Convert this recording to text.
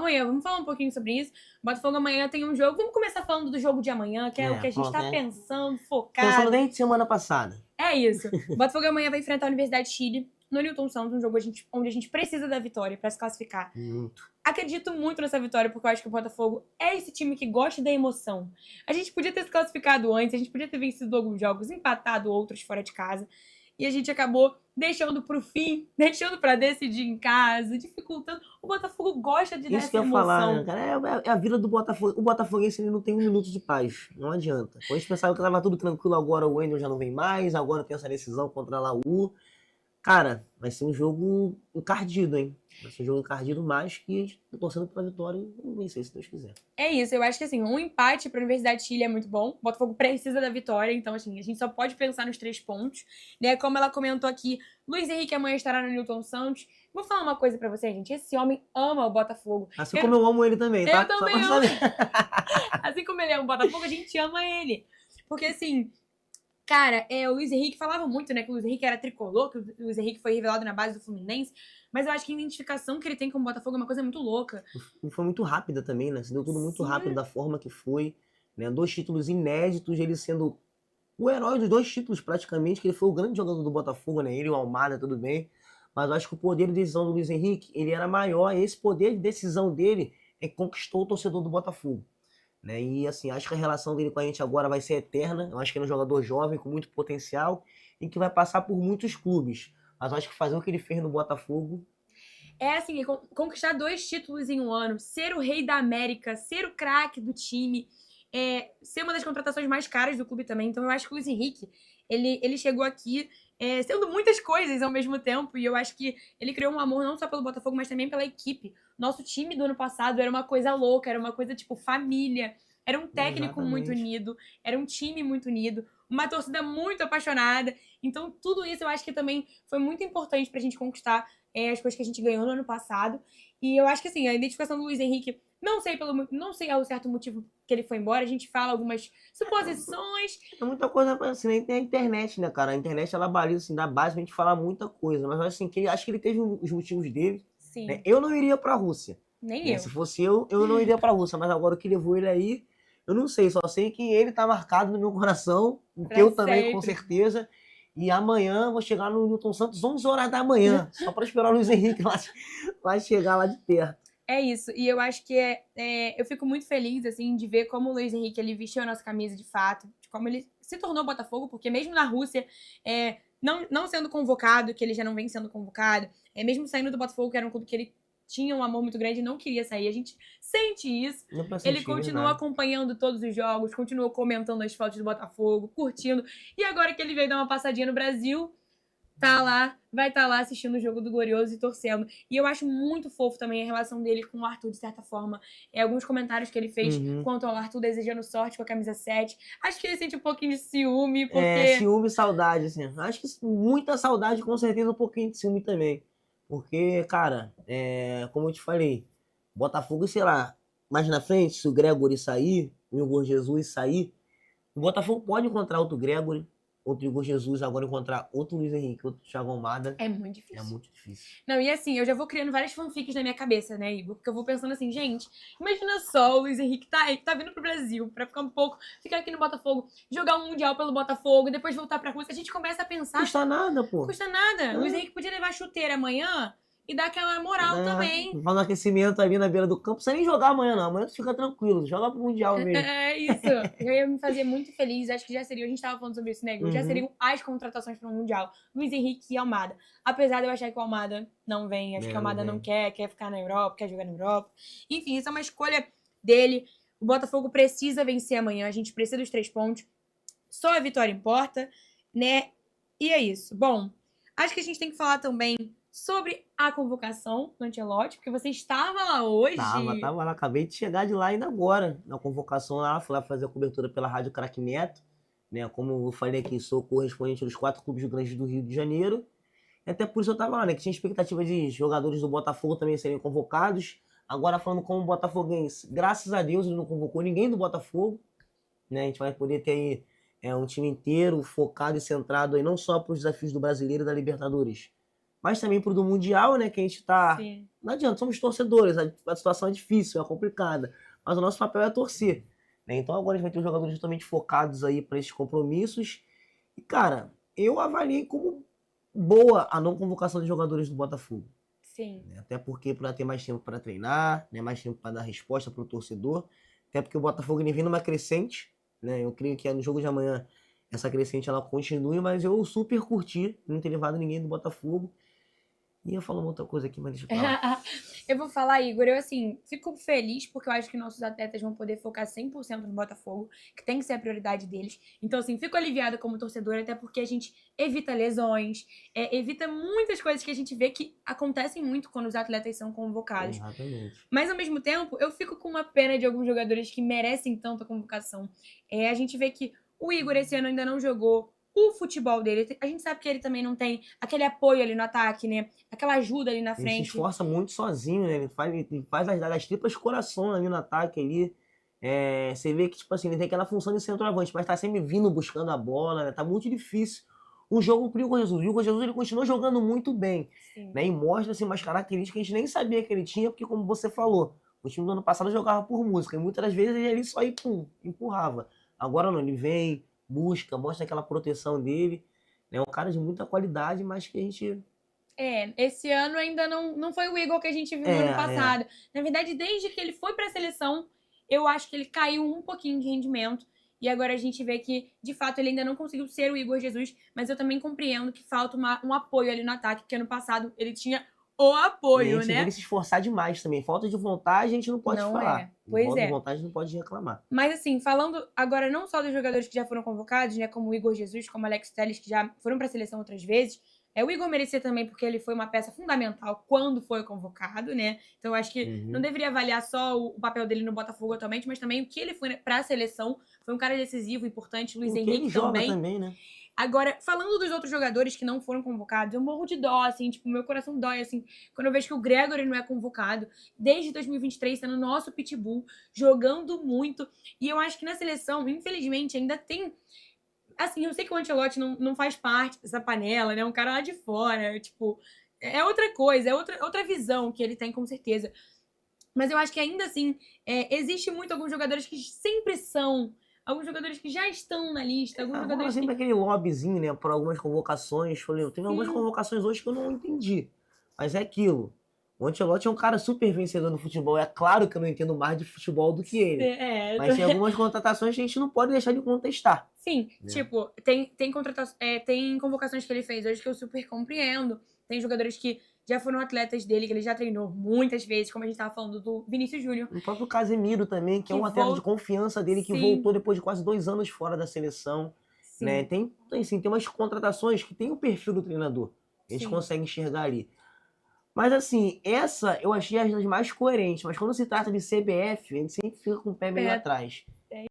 amanhã. Vamos falar um pouquinho sobre isso. O Botafogo amanhã tem um jogo. Vamos começar falando do jogo de amanhã, que é o que a gente tá pensando, focado. Pensando desde semana passada. É isso. O Botafogo amanhã vai enfrentar a Universidade de Chile no Newton Santos, um jogo onde a gente precisa da vitória pra se classificar. Muito. Acredito muito nessa vitória, porque eu acho que o Botafogo é esse time que gosta da emoção. A gente podia ter se classificado antes, a gente podia ter vencido alguns jogos, empatado outros fora de casa. E a gente acabou deixando pro fim, deixando pra decidir em casa, dificultando. O Botafogo gosta de dar Isso que essa eu ia falar, emoção. né, cara? É a vida do Botafogo. O Botafoguense ele não tem um minuto de paz. Não adianta. Quando a gente pensava que tava tudo tranquilo, agora o Wendel já não vem mais, agora tem essa decisão contra a Laú. Cara, vai ser um jogo encardido, hein? Vai ser um jogo encardido, mas que a gente tá torcendo pela vitória e vencer, se Deus quiser. É isso, eu acho que assim, um empate pra Universidade de Chile é muito bom. O Botafogo precisa da vitória, então assim, a gente só pode pensar nos 3 pontos. Né? Como ela comentou aqui, Luiz Henrique amanhã estará no Newton Santos. Vou falar uma coisa pra você, gente. Esse homem ama o Botafogo. Assim como eu amo ele também, tá? Eu também amo. Assim como ele ama o Botafogo, a gente ama ele. Porque assim, cara, o Luiz Henrique falava muito, né, que o Luiz Henrique era tricolor, que o Luiz Henrique foi revelado na base do Fluminense, mas eu acho que a identificação que ele tem com o Botafogo é uma coisa muito louca. E foi muito rápida também, né? Se deu tudo muito Sim. rápido da forma que foi, né? 2 títulos inéditos, ele sendo o herói dos 2 títulos praticamente, que ele foi o grande jogador do Botafogo, né? Ele e o Almada, tudo bem. Mas eu acho que o poder de decisão do Luiz Henrique, ele era maior, e esse poder de decisão dele é que conquistou o torcedor do Botafogo. Né? E assim, acho que a relação dele com a gente agora vai ser eterna. Eu acho que ele é um jogador jovem, com muito potencial, e que vai passar por muitos clubes. Mas eu acho que fazer o que ele fez no Botafogo... É assim, conquistar 2 títulos em um ano, ser o rei da América, ser o craque do time, ser uma das contratações mais caras do clube também. Então eu acho que o Luiz Henrique, ele chegou aqui sendo muitas coisas ao mesmo tempo, e eu acho que ele criou um amor não só pelo Botafogo, mas também pela equipe. Nosso time do ano passado era uma coisa louca, era uma coisa tipo família, era um técnico muito unido, era um time muito unido, uma torcida muito apaixonada. Então tudo isso eu acho que também foi muito importante pra gente conquistar as coisas que a gente ganhou no ano passado. E eu acho que assim, a identificação do Luiz Henrique, não sei ao certo motivo que ele foi embora, a gente fala algumas suposições. É muita coisa assim, nem tem a internet, né, cara? A internet ela baliza assim, dá base pra gente falar muita coisa, mas assim, acho que ele teve os motivos dele. Sim. Né? Eu não iria pra Rússia. Nem né? eu. Se fosse eu não iria pra Rússia, mas agora o que levou ele aí, eu não sei, só sei que ele tá marcado no meu coração, o teu também, com certeza. E amanhã eu vou chegar no Newton Santos 11 horas da manhã, só para esperar o Luiz Henrique lá chegar lá de perto. É isso, e eu acho que eu fico muito feliz, assim, de ver como o Luiz Henrique, ele vestiu a nossa camisa de fato, de como ele se tornou Botafogo, porque mesmo na Rússia, não sendo convocado, que ele já não vem sendo convocado, mesmo saindo do Botafogo, que era um clube que ele tinha um amor muito grande e não queria sair, a gente sente isso. Ele continua acompanhando todos os jogos, continua comentando as fotos do Botafogo, curtindo, e agora que ele veio dar uma passadinha no Brasil, vai estar lá assistindo o jogo do Glorioso e torcendo. E eu acho muito fofo também a relação dele com o Arthur, de certa forma. Alguns comentários que ele fez quanto ao Arthur desejando sorte com a camisa 7. Acho que ele sente um pouquinho de ciúme, porque... ciúme e saudade, assim. Acho que muita saudade, com certeza um pouquinho de ciúme também. Porque, cara, como eu te falei, Botafogo, sei lá, mais na frente, se o Gregory sair, o Igor Jesus sair, o Botafogo pode encontrar outro Gregory, outro Igor Jesus, agora encontrar outro Luiz Henrique, outro Thiago Almada. É muito difícil. É muito difícil. Não, e assim, eu já vou criando várias fanfics na minha cabeça, né, Igor? Porque eu vou pensando assim, gente, imagina só o Luiz Henrique tá vindo pro Brasil pra ficar aqui no Botafogo, jogar um Mundial pelo Botafogo, depois voltar pra Rússia. A gente começa a pensar... Custa nada, pô. Custa nada. O Luiz Henrique podia levar chuteira amanhã e dar aquela moral também. Faz um aquecimento ali na beira do campo. Não precisa nem jogar amanhã, não. Amanhã tu fica tranquilo. Joga pro Mundial mesmo. É isso. Eu ia me fazer muito feliz. Acho que já seria... A gente tava falando sobre isso, né? Já seriam as contratações para o Mundial. Luiz Henrique e Almada. Apesar de eu achar que o Almada não vem. Acho que o Almada não quer ficar na Europa, quer jogar na Europa. Enfim, isso é uma escolha dele. O Botafogo precisa vencer amanhã. A gente precisa dos 3 pontos. Só a vitória importa, né? E é isso. Bom, acho que a gente tem que falar também sobre a convocação do Ancelotti, porque você estava lá hoje. Tava lá, acabei de chegar de lá ainda agora, na convocação lá, fui lá fazer a cobertura pela Rádio Craque Neto, né, como eu falei aqui, sou correspondente dos 4 clubes grandes do Rio de Janeiro, e até por isso eu tava lá, né, que tinha expectativa de jogadores do Botafogo também serem convocados, agora falando como botafoguense, graças a Deus ele não convocou ninguém do Botafogo, né, a gente vai poder ter aí um time inteiro focado e centrado aí não só para os desafios do Brasileiro e da Libertadores, mas também pro do Mundial, né, que a gente tá... Sim. Não adianta, somos torcedores, a situação é difícil, é complicada, mas o nosso papel é torcer, né? Então agora a gente vai ter os jogadores justamente focados aí para esses compromissos. E, cara, eu avaliei como boa a não convocação de jogadores do Botafogo. Sim. Né? Até porque para ter mais tempo para treinar, né? Mais tempo para dar resposta para o torcedor. Até porque o Botafogo vem numa crescente, né? Eu creio que no jogo de amanhã essa crescente ela continue, mas eu super curti não ter levado ninguém do Botafogo. E eu falo uma outra coisa aqui, mas deixa eu falar. Eu vou falar, Igor, eu assim, fico feliz porque eu acho que nossos atletas vão poder focar 100% no Botafogo, que tem que ser a prioridade deles. Então, assim, fico aliviada como torcedora, até porque a gente evita lesões, evita muitas coisas que a gente vê que acontecem muito quando os atletas são convocados. Exatamente. Mas, ao mesmo tempo, eu fico com uma pena de alguns jogadores que merecem tanta convocação. A gente vê que o Igor esse ano ainda não jogou o futebol dele. A gente sabe que ele também não tem aquele apoio ali no ataque, né? Aquela ajuda ali na Ele se frente. esforça muito sozinho, né? Ele faz as tripas coração ali no ataque ali. Você vê que, tipo assim, ele tem aquela função de centroavante, mas tá sempre vindo buscando a bola, né? Tá muito difícil. Um jogo pro Igor Jesus. O Igor Jesus, ele continua jogando muito bem, né? E mostra, assim, umas características que a gente nem sabia que ele tinha, porque, como você falou, o time do ano passado jogava por música, e muitas das vezes ele só ia, pum, empurrava. Agora não, ele vem, busca, mostra aquela proteção dele. É um cara de muita qualidade, mas que a gente... Esse ano ainda não foi o Igor que a gente viu no ano passado. Na verdade, desde que ele foi pra seleção, eu acho que ele caiu um pouquinho de rendimento. E agora a gente vê que, de fato, ele ainda não conseguiu ser o Igor Jesus, mas eu também compreendo que falta um apoio ali no ataque, porque ano passado ele tinha o apoio, e a gente né? vê ele se esforçar demais também. Falta de vontade a gente não pode falar. Pois Falta de vontade não pode reclamar. Mas assim, falando agora não só dos jogadores que já foram convocados, né, como o Igor Jesus, como o Alex Telles, que já foram pra seleção outras vezes, o Igor merecia também porque ele foi uma peça fundamental quando foi convocado, né? Então eu acho que não deveria avaliar só o papel dele no Botafogo atualmente, mas também o que ele foi pra seleção. Foi um cara decisivo, importante. Luiz Henrique ele joga também, né? Agora, falando dos outros jogadores que não foram convocados, eu morro de dó, assim, tipo, meu coração dói, assim, quando eu vejo que o Gregory não é convocado, desde 2023, sendo nosso pitbull, jogando muito. E eu acho que na seleção, infelizmente, ainda tem... Assim, eu sei que o Ancelotti não faz parte dessa panela, né? Um cara lá de fora, tipo... É outra coisa, é outra visão que ele tem, com certeza. Mas eu acho que ainda assim, existe muito alguns jogadores que sempre são... Alguns jogadores que já estão na lista. Alguns jogadores sempre aquele lobbyzinho, né? Por algumas convocações. Teve algumas convocações hoje que eu não entendi. Mas é aquilo. O Ancelotti é um cara super vencedor no futebol. É claro que eu não entendo mais de futebol do que ele. Mas tem algumas contratações que a gente não pode deixar de contestar. Sim, tipo, tem convocações que ele fez hoje que eu super compreendo. Tem jogadores que já foram atletas dele, que ele já treinou muitas vezes, como a gente tava falando do Vinícius Júnior. O próprio Casemiro também, que é um atleta de confiança dele, que voltou depois de quase 2 anos fora da seleção. Né? Tem umas contratações que tem o perfil do treinador. A gente consegue enxergar ali. Mas assim, essa eu achei as mais coerentes. Mas quando se trata de CBF, a gente sempre fica com o pé meio atrás.